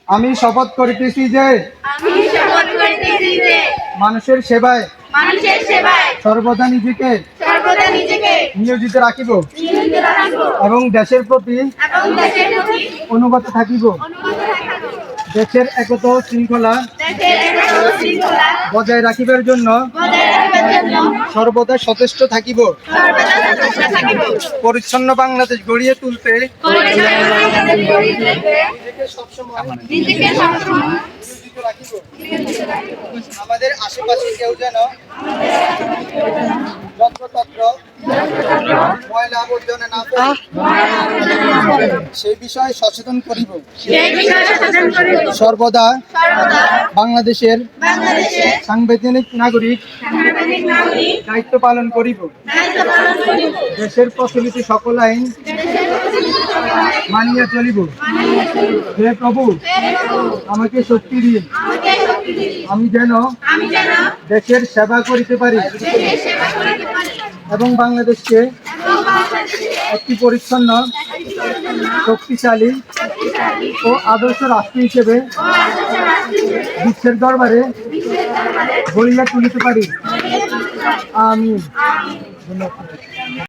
আমি শপথ করিতেছি যে মানুষের সেবায় সর্বদা নিজেকে নিয়োজিত রাখিব এবং দেশের প্রতি অনুগত থাকিব। দেশের একতা ও শৃঙ্খলা বজায় রাখিবার জন্য সর্বদা সচেষ্ট থাকিব। পরিচ্ছন্ন বাংলাদেশ গড়িয়ে তুলতে আমাদের আশেপাশে কেউ যেন যত্রতত্র ময়লা আবর্জনা না পড়ে সেই বিষয়ে সচেতন করিব। সর্বদা বাংলাদেশের সাংবিধানিক নাগরিক দায়িত্ব পালন করিব। দেশের প্রচলিত সকল আইন মানিয়া চলিব। হে প্রভু, আমাকে শক্তি দিন, আমি যেন দেশের সেবা করিতে পারি এবং বাংলাদেশকে একটি পরিচ্ছন্ন, শক্তিশালী ও আদর্শ রাষ্ট্র হিসেবে বিশ্বের দরবারে গড়িয়া তুলিতে পারি। আমিন। ধন্যবাদ।